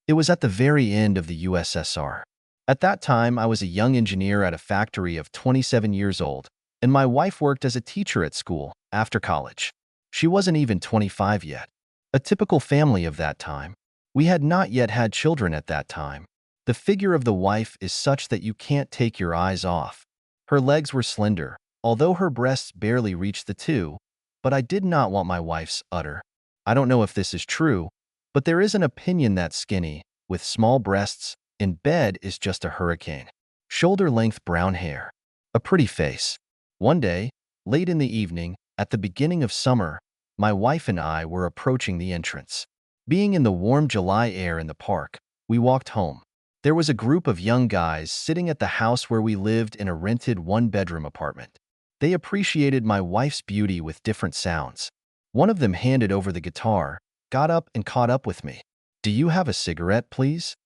It was at the very end of the USSR. At that time, I was a young engineer at a factory of 27 years old, and my wife worked as a teacher at school after college. She wasn't even 25 yet. A typical family of that time. We had not yet had children at that time. The figure of the wife is such that you can't take your eyes off. Her legs were slender, although her breasts barely reached the two, but I did not want my wife's udder. I don't know if this is true, but there is an opinion that skinny, with small breasts, in bed is just a hurricane. Shoulder-length brown hair. A pretty face. One day, late in the evening, at the beginning of summer, my wife and I were approaching the entrance. Being in the warm July air in the park, we walked home. There was a group of young guys sitting at the house where we lived in a rented one-bedroom apartment. They appreciated my wife's beauty with different sounds. One of them handed over the guitar, got up and caught up with me. "Do you have a cigarette, please?"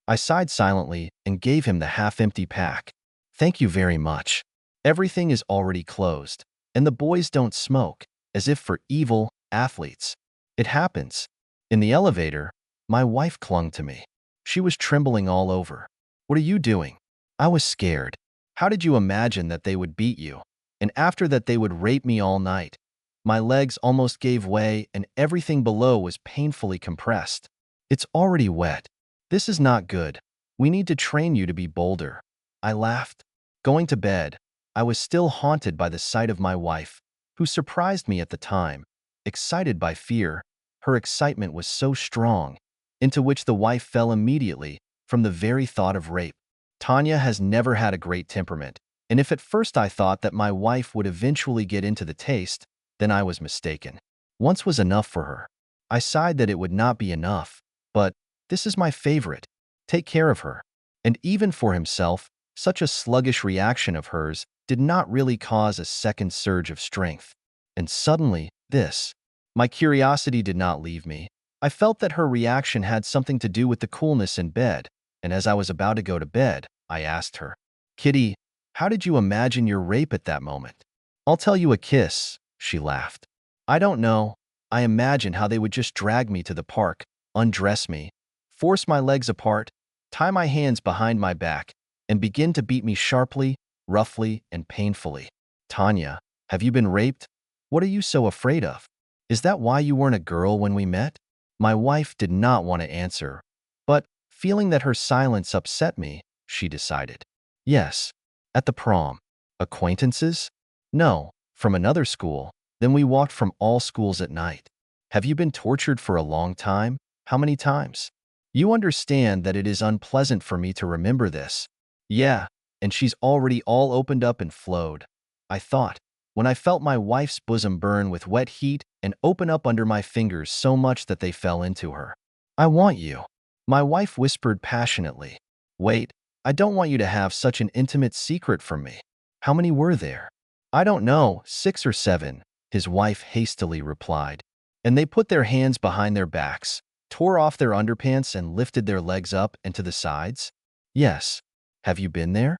I sighed silently and gave him the half-empty pack. "Thank you very much. Everything is already closed, and the boys don't smoke, as if for evil athletes. It happens." In the elevator, my wife clung to me. She was trembling all over. "What are you doing?" I was scared. "How did you imagine that they would beat you? And after that they would rape me all night?" My legs almost gave way and everything below was painfully compressed. "It's already wet. This is not good. We need to train you to be bolder." I laughed. Going to bed, I was still haunted by the sight of my wife, who surprised me at the time, excited by fear. Her excitement was so strong, into which the wife fell immediately from the very thought of rape. Tanya has never had a great temperament, and if at first I thought that my wife would eventually get into the taste, then I was mistaken. Once was enough for her. I sighed that it would not be enough, but this is my favorite. Take care of her. And even for himself, such a sluggish reaction of hers did not really cause a second surge of strength. And suddenly, this. My curiosity did not leave me. I felt that her reaction had something to do with the coolness in bed, and as I was about to go to bed, I asked her, "Kitty, how did you imagine your rape at that moment?" "I'll tell you a kiss," she laughed. "I don't know. I imagined how they would just drag me to the park, undress me, force my legs apart, tie my hands behind my back, and begin to beat me sharply, roughly, and painfully." "Tanya, have you been raped? What are you so afraid of? Is that why you weren't a girl when we met?" My wife did not want to answer, but, feeling that her silence upset me, she decided. "Yes. At the prom." "Acquaintances?" "No. From another school. Then we walked from all schools at night." "Have you been tortured for a long time? How many times?" "You understand that it is unpleasant for me to remember this." "Yeah, and she's already all opened up and flowed," I thought, when I felt my wife's bosom burn with wet heat and open up under my fingers so much that they fell into her. "I want you," my wife whispered passionately. "Wait, I don't want you to have such an intimate secret from me." "How many were there?" "I don't know, 6 or 7, his wife hastily replied. And they put their hands behind their backs, tore off their underpants and lifted their legs up and to the sides? "Yes." "Have you been there?"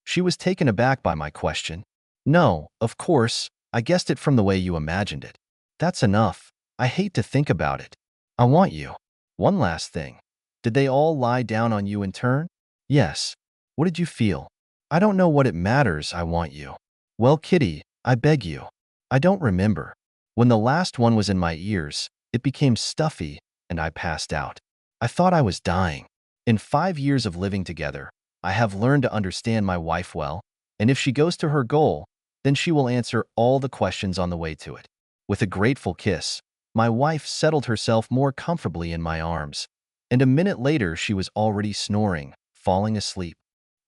She was taken aback by my question. "No, of course, I guessed it from the way you imagined it." "That's enough. I hate to think about it. I want you." "One last thing. Did they all lie down on you in turn?" "Yes." "What did you feel?" "I don't know what it matters, I want you." "Well, Kitty, I beg you." "I don't remember. When the last one was in my ears, it became stuffy, and I passed out. I thought I was dying." In 5 years of living together, I have learned to understand my wife well, and if she goes to her goal, then she will answer all the questions on the way to it. With a grateful kiss, my wife settled herself more comfortably in my arms, and a minute later she was already snoring, falling asleep.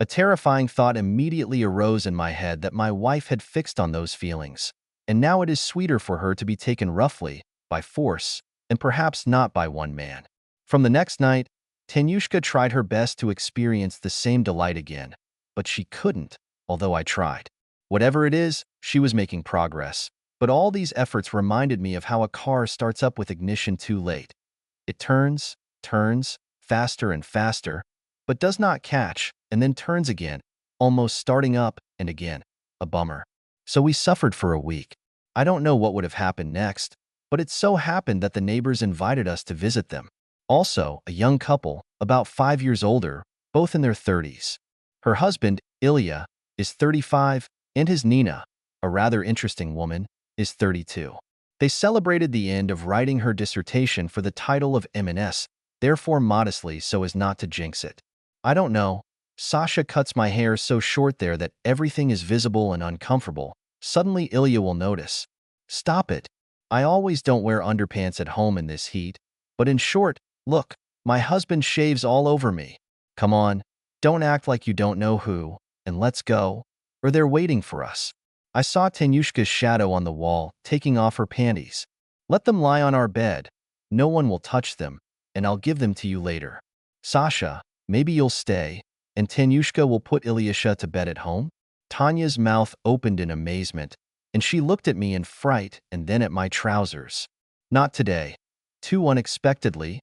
A terrifying thought immediately arose in my head that my wife had fixed on those feelings, and now it is sweeter for her to be taken roughly, by force, and perhaps not by one man. From the next night, Tanyushka tried her best to experience the same delight again, but she couldn't, although I tried. Whatever it is, she was making progress, but all these efforts reminded me of how a car starts up with ignition too late. It turns, faster and faster, but does not catch, and then turns again, almost starting up and again. A bummer. So we suffered for a week. I don't know what would have happened next, but it so happened that the neighbors invited us to visit them. Also, a young couple, about 5 years older, both in their 30s. Her husband, Ilya, is 35, and his Nina, a rather interesting woman, is 32. They celebrated the end of writing her dissertation for the title of M&S, therefore modestly so as not to jinx it. I don't know. Sasha cuts my hair so short there that everything is visible and uncomfortable. Suddenly Ilya will notice. Stop it. I always don't wear underpants at home in this heat. But in short, look, my husband shaves all over me. Come on, don't act like you don't know who, and let's go, or they're waiting for us. I saw Tanyushka's shadow on the wall, taking off her panties. Let them lie on our bed. No one will touch them, and I'll give them to you later. Sasha, maybe you'll stay, and Tanyushka will put Ilyasha to bed at home? Tanya's mouth opened in amazement, and she looked at me in fright and then at my trousers. Not today. Too unexpectedly,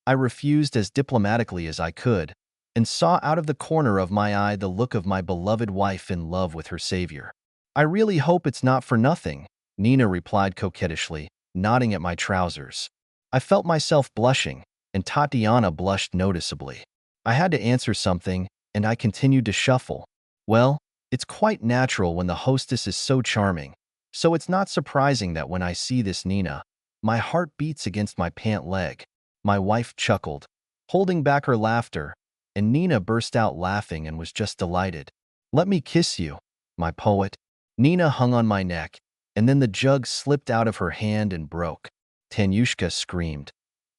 I refused as diplomatically as I could, and saw out of the corner of my eye the look of my beloved wife in love with her savior. I really hope it's not for nothing, Nina replied coquettishly, nodding at my trousers. I felt myself blushing, and Tatiana blushed noticeably. I had to answer something, and I continued to shuffle. Well, it's quite natural when the hostess is so charming, so it's not surprising that when I see this Nina, my heart beats against my pant leg. My wife chuckled, holding back her laughter, and Nina burst out laughing and was just delighted. Let me kiss you, my poet. Nina hung on my neck, and then the jug slipped out of her hand and broke. Tanyushka screamed.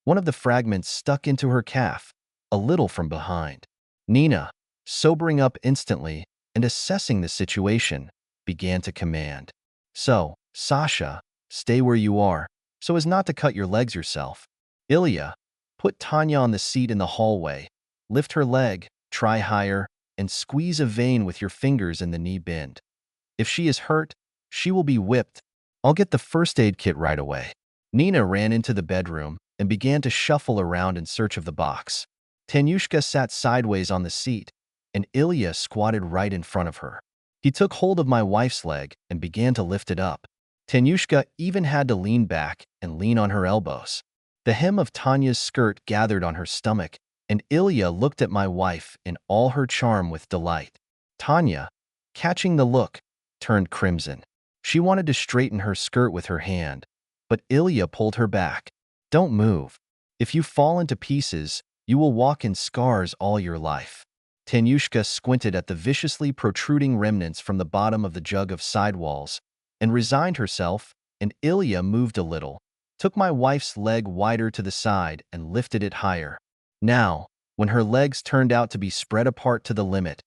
One of the fragments stuck into her calf, a little from behind. Nina, sobering up instantly and assessing the situation, began to command. So, Sasha, stay where you are, so as not to cut your legs yourself. Ilya, put Tanya on the seat in the hallway, lift her leg, try higher, and squeeze a vein with your fingers in the knee bend. If she is hurt, she will be whipped. I'll get the first aid kit right away. Nina ran into the bedroom and began to shuffle around in search of the box. Tanyushka sat sideways on the seat, and Ilya squatted right in front of her. He took hold of my wife's leg and began to lift it up. Tanyushka even had to lean back and lean on her elbows. The hem of Tanya's skirt gathered on her stomach, and Ilya looked at my wife in all her charm with delight. Tanya, catching the look, turned crimson. She wanted to straighten her skirt with her hand, but Ilya pulled her back. Don't move. If you fall into pieces, you will walk in scars all your life. Tanyushka squinted at the viciously protruding remnants from the bottom of the jug of sidewalls and resigned herself, and Ilya moved a little, took my wife's leg wider to the side and lifted it higher. Now, when her legs turned out to be spread apart to the limit,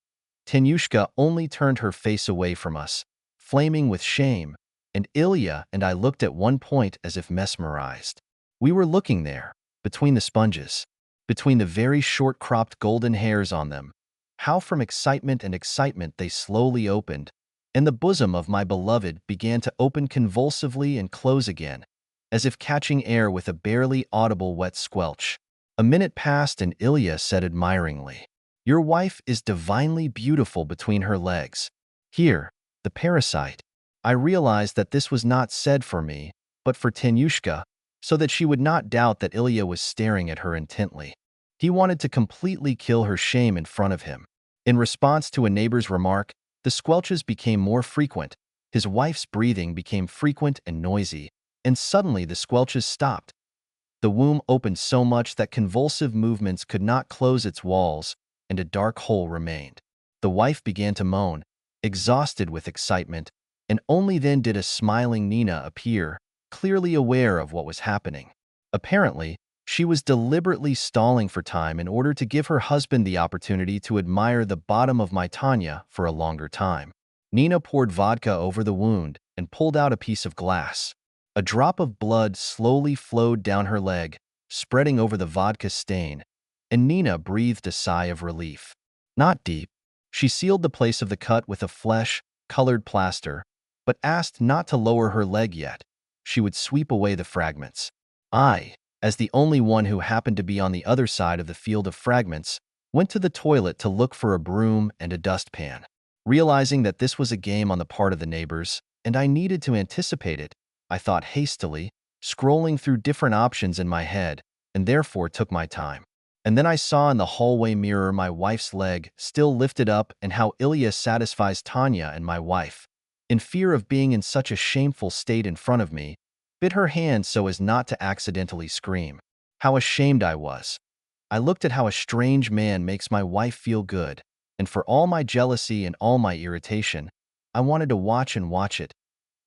Tanyushka only turned her face away from us, flaming with shame, and Ilya and I looked at one point as if mesmerized. We were looking there, between the sponges, between the very short-cropped golden hairs on them, how from excitement and excitement they slowly opened, and the bosom of my beloved began to open convulsively and close again, as if catching air with a barely audible wet squelch. A minute passed and Ilya said admiringly, "Your wife is divinely beautiful between her legs. Here, the parasite." I realized that this was not said for me, but for Tanyushka, so that she would not doubt that Ilya was staring at her intently. He wanted to completely kill her shame in front of him. In response to a neighbor's remark, the squelches became more frequent, his wife's breathing became frequent and noisy, and suddenly the squelches stopped. The womb opened so much that convulsive movements could not close its walls, and a dark hole remained. The wife began to moan, exhausted with excitement, and only then did a smiling Nina appear, clearly aware of what was happening. Apparently, she was deliberately stalling for time in order to give her husband the opportunity to admire the bottom of my Tanya for a longer time. Nina poured vodka over the wound and pulled out a piece of glass. A drop of blood slowly flowed down her leg, spreading over the vodka stain, and Nina breathed a sigh of relief. Not deep. She sealed the place of the cut with a flesh-colored plaster, but asked not to lower her leg yet. She would sweep away the fragments. I, as the only one who happened to be on the other side of the field of fragments, went to the toilet to look for a broom and a dustpan. Realizing that this was a game on the part of the neighbors, and I needed to anticipate it, I thought hastily, scrolling through different options in my head, and therefore took my time. And then I saw in the hallway mirror my wife's leg still lifted up and how Ilya satisfies Tanya and my wife. In fear of being in such a shameful state in front of me, bit her hand so as not to accidentally scream. How ashamed I was. I looked at how a strange man makes my wife feel good, and for all my jealousy and all my irritation, I wanted to watch and watch it.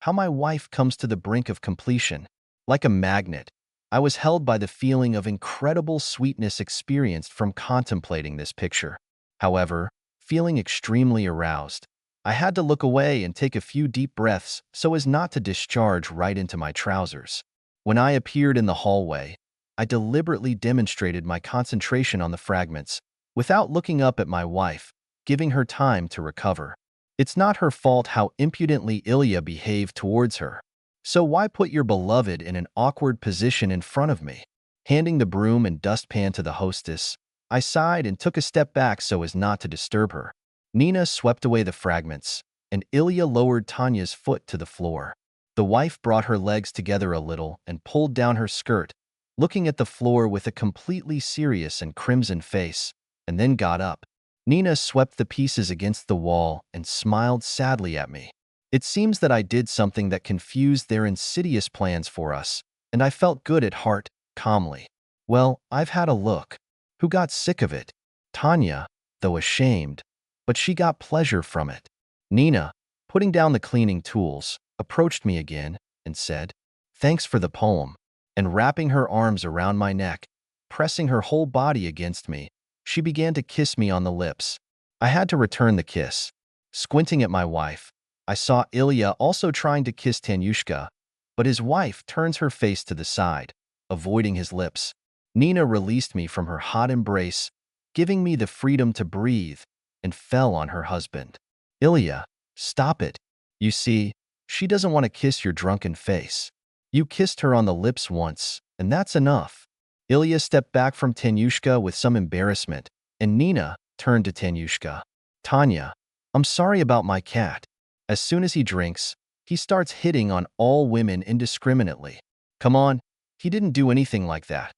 How my wife comes to the brink of completion. Like a magnet, I was held by the feeling of incredible sweetness experienced from contemplating this picture. However, feeling extremely aroused, I had to look away and take a few deep breaths so as not to discharge right into my trousers. When I appeared in the hallway, I deliberately demonstrated my concentration on the fragments, without looking up at my wife, giving her time to recover. It's not her fault how impudently Ilya behaved towards her. So why put your beloved in an awkward position in front of me? Handing the broom and dustpan to the hostess, I sighed and took a step back so as not to disturb her. Nina swept away the fragments, and Ilya lowered Tanya's foot to the floor. The wife brought her legs together a little and pulled down her skirt, looking at the floor with a completely serious and crimson face, and then got up. Nina swept the pieces against the wall and smiled sadly at me. It seems that I did something that confused their insidious plans for us, and I felt good at heart, calmly. Well, I've had a look. Who got sick of it? Tanya, though ashamed, but she got pleasure from it. Nina, putting down the cleaning tools, approached me again and said, "Thanks for the poem," and wrapping her arms around my neck, pressing her whole body against me, she began to kiss me on the lips. I had to return the kiss. Squinting at my wife, I saw Ilya also trying to kiss Tanyushka, but his wife turns her face to the side, avoiding his lips. Nina released me from her hot embrace, giving me the freedom to breathe, and fell on her husband. "Ilya, stop it. You see, she doesn't want to kiss your drunken face. You kissed her on the lips once, and that's enough." Ilya stepped back from Tanyushka with some embarrassment, and Nina turned to Tanyushka. "Tanya, I'm sorry about my cat. As soon as he drinks, he starts hitting on all women indiscriminately. Come on, he didn't do anything like that."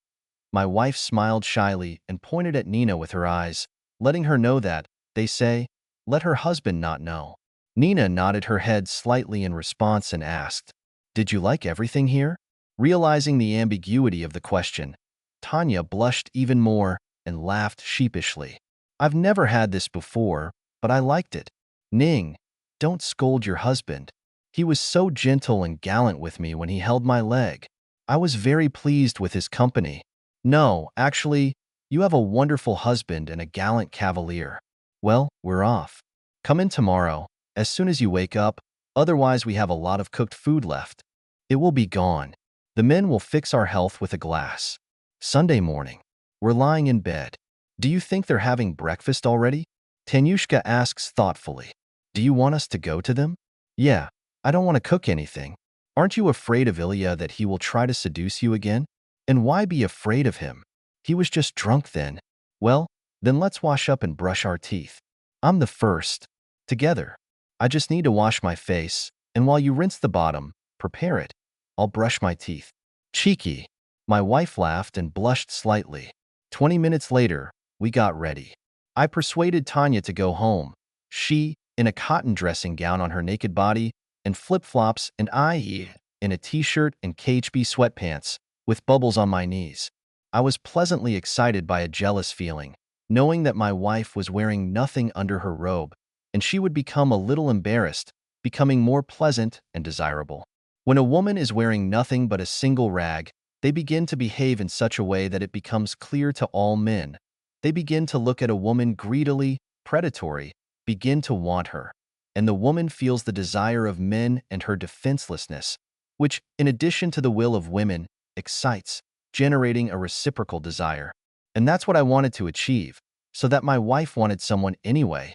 My wife smiled shyly and pointed at Nina with her eyes, letting her know that, they say, let her husband not know. Nina nodded her head slightly in response and asked, "Did you like everything here?" Realizing the ambiguity of the question, Tanya blushed even more and laughed sheepishly. "I've never had this before, but I liked it." "Ning, don't scold your husband. He was so gentle and gallant with me when he held my leg. I was very pleased with his company." "No, actually, you have a wonderful husband and a gallant cavalier." "Well, we're off. Come in tomorrow, as soon as you wake up, otherwise we have a lot of cooked food left. It will be gone. The men will fix our health with a glass." Sunday morning. We're lying in bed. "Do you think they're having breakfast already?" Tanyushka asks thoughtfully. "Do you want us to go to them?" "Yeah, I don't want to cook anything. Aren't you afraid of Ilya that he will try to seduce you again?" "And why be afraid of him? He was just drunk then." "Well, then let's wash up and brush our teeth. I'm the first. Together. I just need to wash my face, and while you rinse the bottom, prepare it, I'll brush my teeth." "Cheeky." My wife laughed and blushed slightly. 20 minutes later, we got ready. I persuaded Tanya to go home. She, in a cotton dressing gown on her naked body, and flip-flops, and I, in a t-shirt and KHB sweatpants, with bubbles on my knees. I was pleasantly excited by a jealous feeling, knowing that my wife was wearing nothing under her robe, and she would become a little embarrassed, becoming more pleasant and desirable. When a woman is wearing nothing but a single rag, they begin to behave in such a way that it becomes clear to all men. They begin to look at a woman greedily, predatory, begin to want her. And the woman feels the desire of men and her defenselessness, which, in addition to the will of women, excites, generating a reciprocal desire. And that's what I wanted to achieve, so that my wife wanted someone anyway.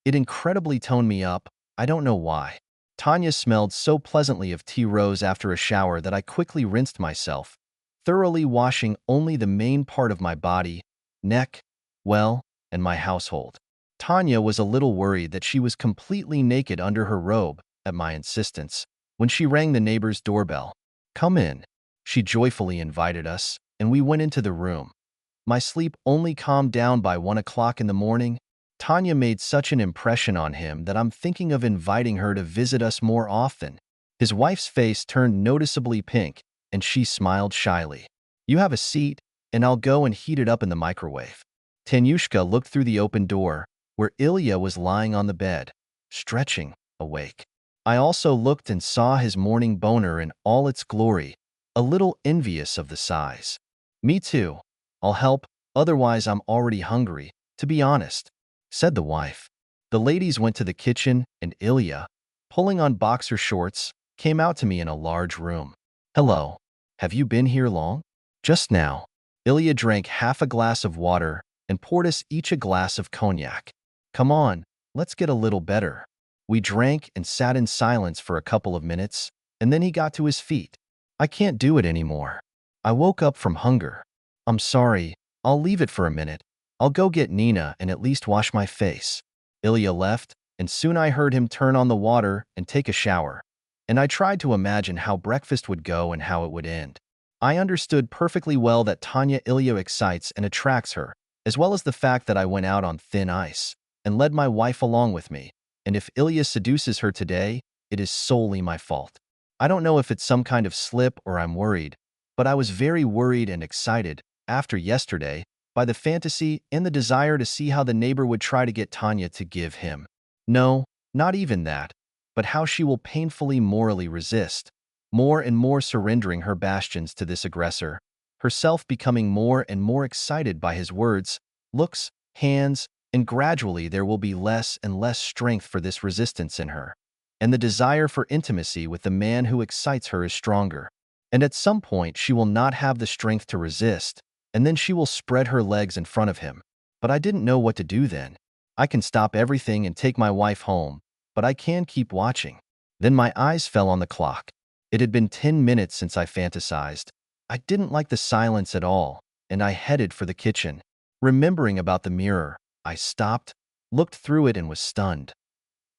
It incredibly toned me up, I don't know why. Tanya smelled so pleasantly of tea rose after a shower that I quickly rinsed myself, thoroughly washing only the main part of my body, neck, well, and my household. Tanya was a little worried that she was completely naked under her robe, at my insistence, when she rang the neighbor's doorbell. "Come in," she joyfully invited us. and we went into the room. My sleep only calmed down by 1 o'clock in the morning. Tanya made such an impression on him that I'm thinking of inviting her to visit us more often. His wife's face turned noticeably pink, and she smiled shyly. You have a seat, and I'll go and heat it up in the microwave. Tanyushka looked through the open door, where Ilya was lying on the bed, stretching, awake. I also looked and saw his morning boner in all its glory, a little envious of the size. Me too. I'll help, otherwise I'm already hungry, to be honest, said the wife. The ladies went to the kitchen, and Ilya, pulling on boxer shorts, came out to me in a large room. Hello. Have you been here long? Just now. Ilya drank half a glass of water and poured us each a glass of cognac. Come on, let's get a little better. We drank and sat in silence for a couple of minutes, and then he got to his feet. I can't do it anymore. I woke up from hunger. I'm sorry, I'll leave it for a minute. I'll go get Nina and at least wash my face. Ilya left, and soon I heard him turn on the water and take a shower. And I tried to imagine how breakfast would go and how it would end. I understood perfectly well that Tanya Ilya excites and attracts her, as well as the fact that I went out on thin ice and led my wife along with me. And if Ilya seduces her today, it is solely my fault. I don't know if it's some kind of slip or I'm worried, but I was very worried and excited, after yesterday, by the fantasy and the desire to see how the neighbor would try to get Tanya to give him. No, not even that, but how she will painfully morally resist, more and more surrendering her bastions to this aggressor, herself becoming more and more excited by his words, looks, hands, and gradually there will be less and less strength for this resistance in her. And the desire for intimacy with the man who excites her is stronger. And at some point she will not have the strength to resist, and then she will spread her legs in front of him. But I didn't know what to do then. I can stop everything and take my wife home, but I can keep watching. Then my eyes fell on the clock. It had been 10 minutes since I fantasized. I didn't like the silence at all, and I headed for the kitchen. Remembering about the mirror, I stopped, looked through it and was stunned.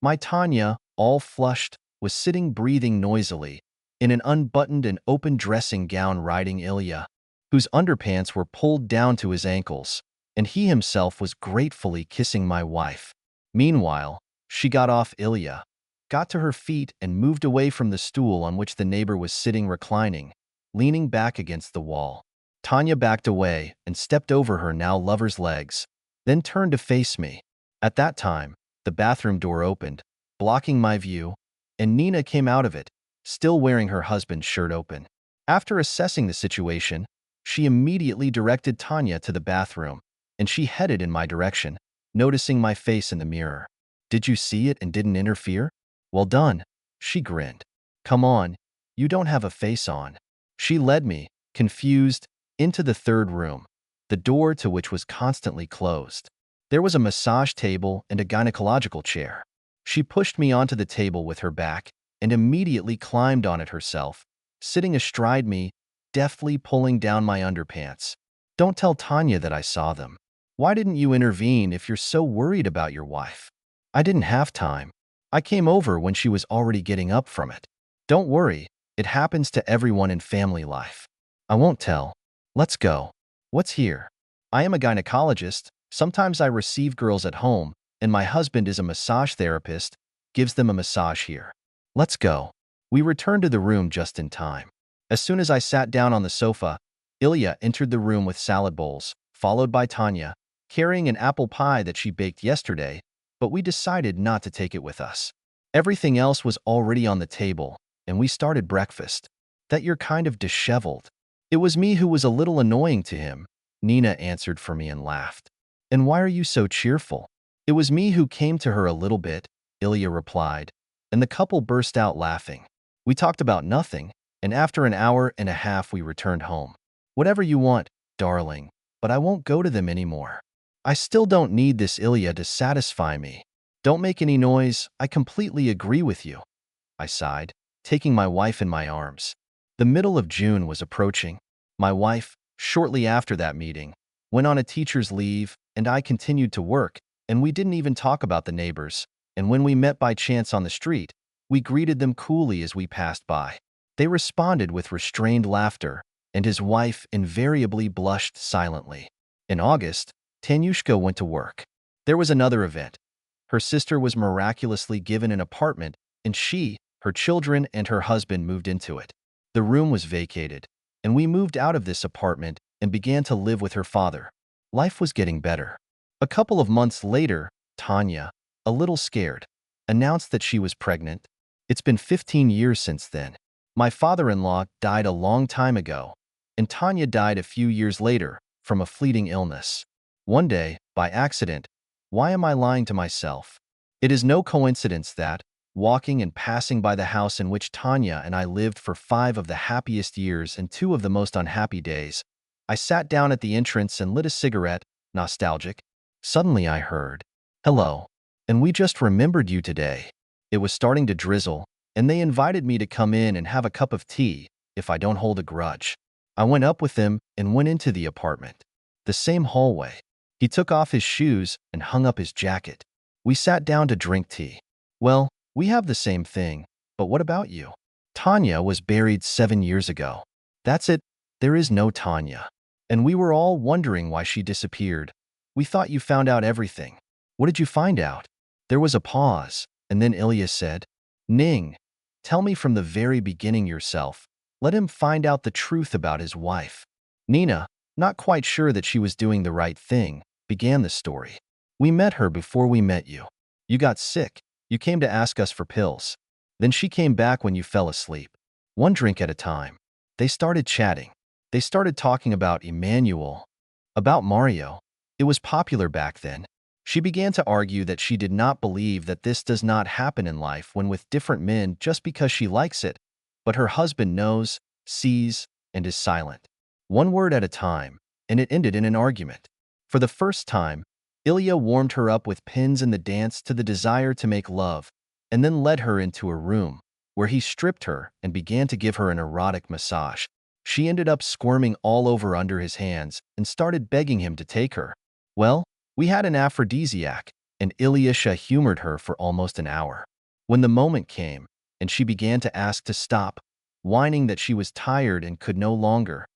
My Tanya, all flushed, was sitting breathing noisily, in an unbuttoned and open dressing gown riding Ilya, whose underpants were pulled down to his ankles, and he himself was gratefully kissing my wife. Meanwhile, she got off Ilya, got to her feet and moved away from the stool on which the neighbor was sitting reclining, leaning back against the wall. Tanya backed away and stepped over her now lover's legs, then turned to face me. At that time, the bathroom door opened, blocking my view, and Nina came out of it, still wearing her husband's shirt open. After assessing the situation, she immediately directed Tanya to the bathroom, and she headed in my direction, noticing my face in the mirror. Did you see it and didn't interfere? Well done, she grinned. Come on, you don't have a face on. She led me, confused, into the third room, the door to which was constantly closed. There was a massage table and a gynecological chair. She pushed me onto the table with her back and immediately climbed on it herself, sitting astride me, deftly pulling down my underpants. Don't tell Tanya that I saw them. Why didn't you intervene if you're so worried about your wife? I didn't have time. I came over when she was already getting up from it. Don't worry, it happens to everyone in family life. I won't tell. Let's go. What's here? I am a gynecologist. Sometimes I receive girls at home, and my husband is a massage therapist, gives them a massage here. Let's go. We returned to the room just in time. As soon as I sat down on the sofa, Ilya entered the room with salad bowls, followed by Tanya, carrying an apple pie that she baked yesterday, but we decided not to take it with us. Everything else was already on the table, and we started breakfast. That you're kind of disheveled. It was me who was a little annoying to him, Nina answered for me and laughed. And why are you so cheerful? It was me who came to her a little bit, Ilya replied, and the couple burst out laughing. We talked about nothing, and after an hour and a half we returned home. Whatever you want, darling, but I won't go to them anymore. I still don't need this Ilya to satisfy me. Don't make any noise, I completely agree with you. I sighed, taking my wife in my arms. The middle of June was approaching. My wife, shortly after that meeting, went on a teacher's leave, and I continued to work, and we didn't even talk about the neighbors, and when we met by chance on the street, we greeted them coolly as we passed by. They responded with restrained laughter, and his wife invariably blushed silently. In August, Tanyushka went to work. There was another event. Her sister was miraculously given an apartment, and she, her children, and her husband moved into it. The room was vacated, and we moved out of this apartment and began to live with her father. Life was getting better. A couple of months later, Tanya, a little scared, announced that she was pregnant. It's been 15 years since then. My father-in-law died a long time ago, and Tanya died a few years later from a fleeting illness. One day, by accident, why am I lying to myself? It is no coincidence that, walking and passing by the house in which Tanya and I lived for 5 of the happiest years and 2 of the most unhappy days, I sat down at the entrance and lit a cigarette, nostalgic. Suddenly I heard, "Hello, and we just remembered you today." It was starting to drizzle, and they invited me to come in and have a cup of tea, if I don't hold a grudge. I went up with him and went into the apartment. The same hallway. He took off his shoes and hung up his jacket. We sat down to drink tea. "Well, we have the same thing, but what about you?" "Tanya was buried 7 years ago." "That's it. There is no Tanya. And we were all wondering why she disappeared. We thought you found out everything." "What did you find out?" There was a pause, and then Ilya said, "Ning, tell me from the very beginning yourself. Let him find out the truth about his wife." Nina, not quite sure that she was doing the right thing, began the story. "We met her before we met you. You got sick. You came to ask us for pills. Then she came back when you fell asleep. One drink at a time. They started chatting. They started talking about Emmanuel, about Mario. It was popular back then. She began to argue that she did not believe that this does not happen in life when with different men just because she likes it, but her husband knows, sees, and is silent. One word at a time, and it ended in an argument. For the first time, Ilya warmed her up with pins in the dance to the desire to make love, and then led her into a room, where he stripped her and began to give her an erotic massage. She ended up squirming all over under his hands and started begging him to take her. Well, we had an aphrodisiac, and Ilyusha humored her for almost an hour. When the moment came, and she began to ask to stop, whining that she was tired and could no longer,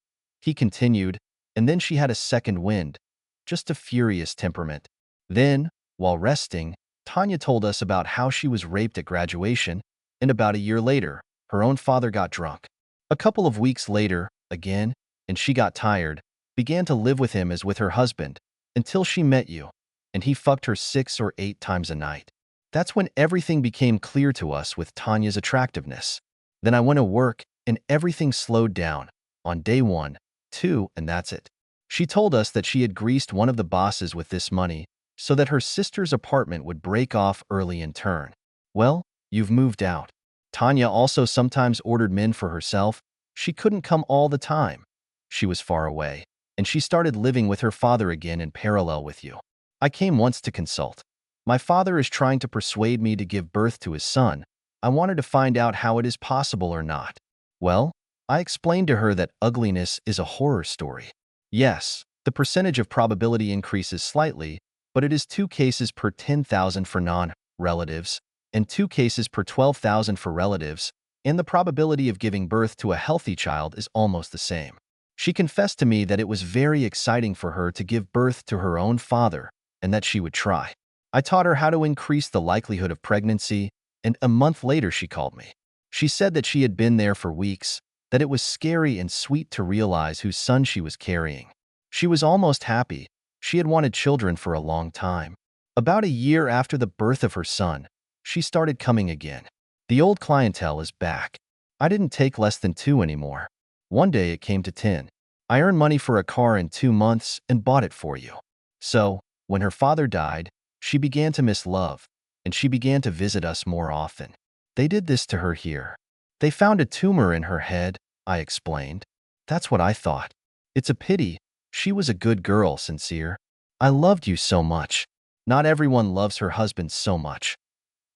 he continued, and then she had a second wind, just a furious temperament. Then, while resting, Tanya told us about how she was raped at graduation, and about a year later, her own father got drunk. A couple of weeks later, again, and she got tired, began to live with him as with her husband, until she met you, and he fucked her 6 or 8 times a night. That's when everything became clear to us with Tanya's attractiveness. Then I went to work, and everything slowed down, on day 1, 2, and that's it. She told us that she had greased one of the bosses with this money, so that her sister's apartment would break off early in turn. Well, you've moved out. Tanya also sometimes ordered men for herself. She couldn't come all the time. She was far away, and she started living with her father again in parallel with you. I came once to consult. My father is trying to persuade me to give birth to his son. I wanted to find out how it is possible or not. Well, I explained to her that ugliness is a horror story. Yes, the percentage of probability increases slightly, but it is 2 cases per 10,000 for non-relatives, and 2 cases per 12,000 for relatives, and the probability of giving birth to a healthy child is almost the same. She confessed to me that it was very exciting for her to give birth to her own father, and that she would try. I taught her how to increase the likelihood of pregnancy, and a month later she called me. She said that she had been there for weeks, that it was scary and sweet to realize whose son she was carrying. She was almost happy. She had wanted children for a long time. About a year after the birth of her son, she started coming again. The old clientele is back. I didn't take less than 2 anymore. One day it came to 10. I earned money for a car in 2 months and bought it for you. So, when her father died, she began to miss love, and she began to visit us more often. They did this to her here. They found a tumor in her head, I explained. That's what I thought. It's a pity. She was a good girl, sincere. I loved you so much. Not everyone loves her husband so much.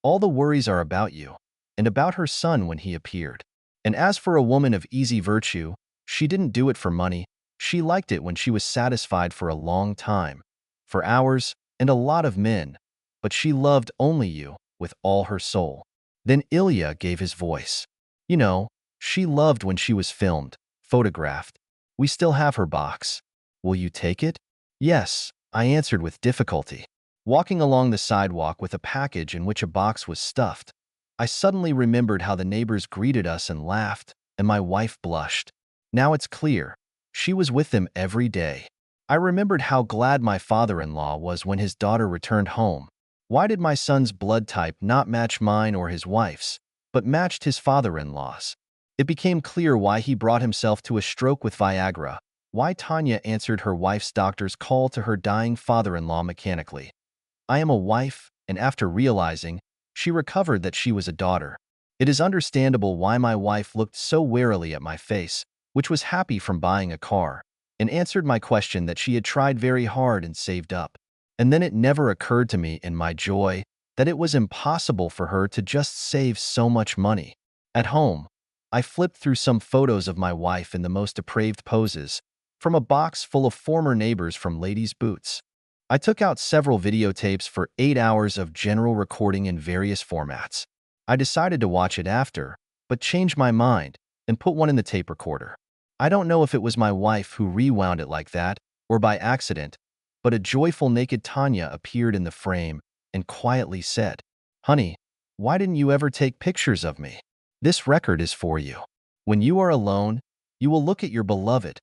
All the worries are about you, and about her son when he appeared. And as for a woman of easy virtue, she didn't do it for money. She liked it when she was satisfied for a long time, for hours, and a lot of men, but she loved only you with all her soul. Then Ilya gave his voice. You know, she loved when she was filmed, photographed, We still have her box. Will you take it? Yes, I answered with difficulty. Walking along the sidewalk with a package in which a box was stuffed, I suddenly remembered how the neighbors greeted us and laughed, and my wife blushed. Now it's clear. She was with them every day. I remembered how glad my father-in-law was when his daughter returned home. Why did my son's blood type not match mine or his wife's, but matched his father-in-law's? It became clear why he brought himself to a stroke with Viagra, why Tanya answered her wife's doctor's call to her dying father-in-law mechanically. I am a wife, and after realizing, she recovered that she was a daughter. It is understandable why my wife looked so warily at my face, which was happy from buying a car, and answered my question that she had tried very hard and saved up. And then it never occurred to me in my joy that it was impossible for her to just save so much money. At home, I flipped through some photos of my wife in the most depraved poses, from a box full of former neighbors from ladies' boots. I took out several videotapes for 8 hours of general recording in various formats. I decided to watch it after, but changed my mind and put one in the tape recorder. I don't know if it was my wife who rewound it like that, or by accident, but a joyful naked Tanya appeared in the frame and quietly said, "Honey, why didn't you ever take pictures of me? This record is for you. When you are alone, you will look at your beloved.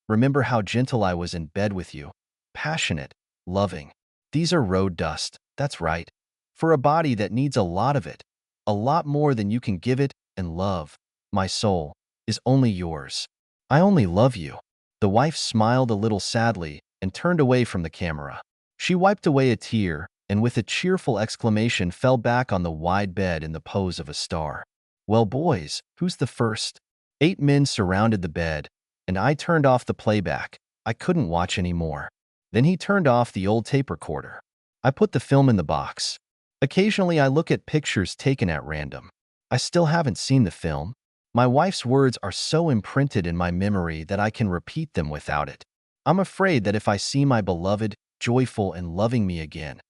Remember how gentle I was in bed with you, passionate, loving. These are road dust, that's right, for a body that needs a lot of it, a lot more than you can give it, and love, my soul, is only yours. I only love you." The wife smiled a little sadly and turned away from the camera. She wiped away a tear and with a cheerful exclamation fell back on the wide bed in the pose of a star. "Well, boys, who's the first?" 8 men surrounded the bed, and I turned off the playback. I couldn't watch anymore. Then he turned off the old tape recorder. I put the film in the box. Occasionally I look at pictures taken at random. I still haven't seen the film. My wife's words are so imprinted in my memory that I can repeat them without it. I'm afraid that if I see my beloved, joyful and loving me again,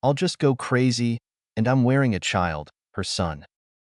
I'll just go crazy, and I'm wearing a child, her son.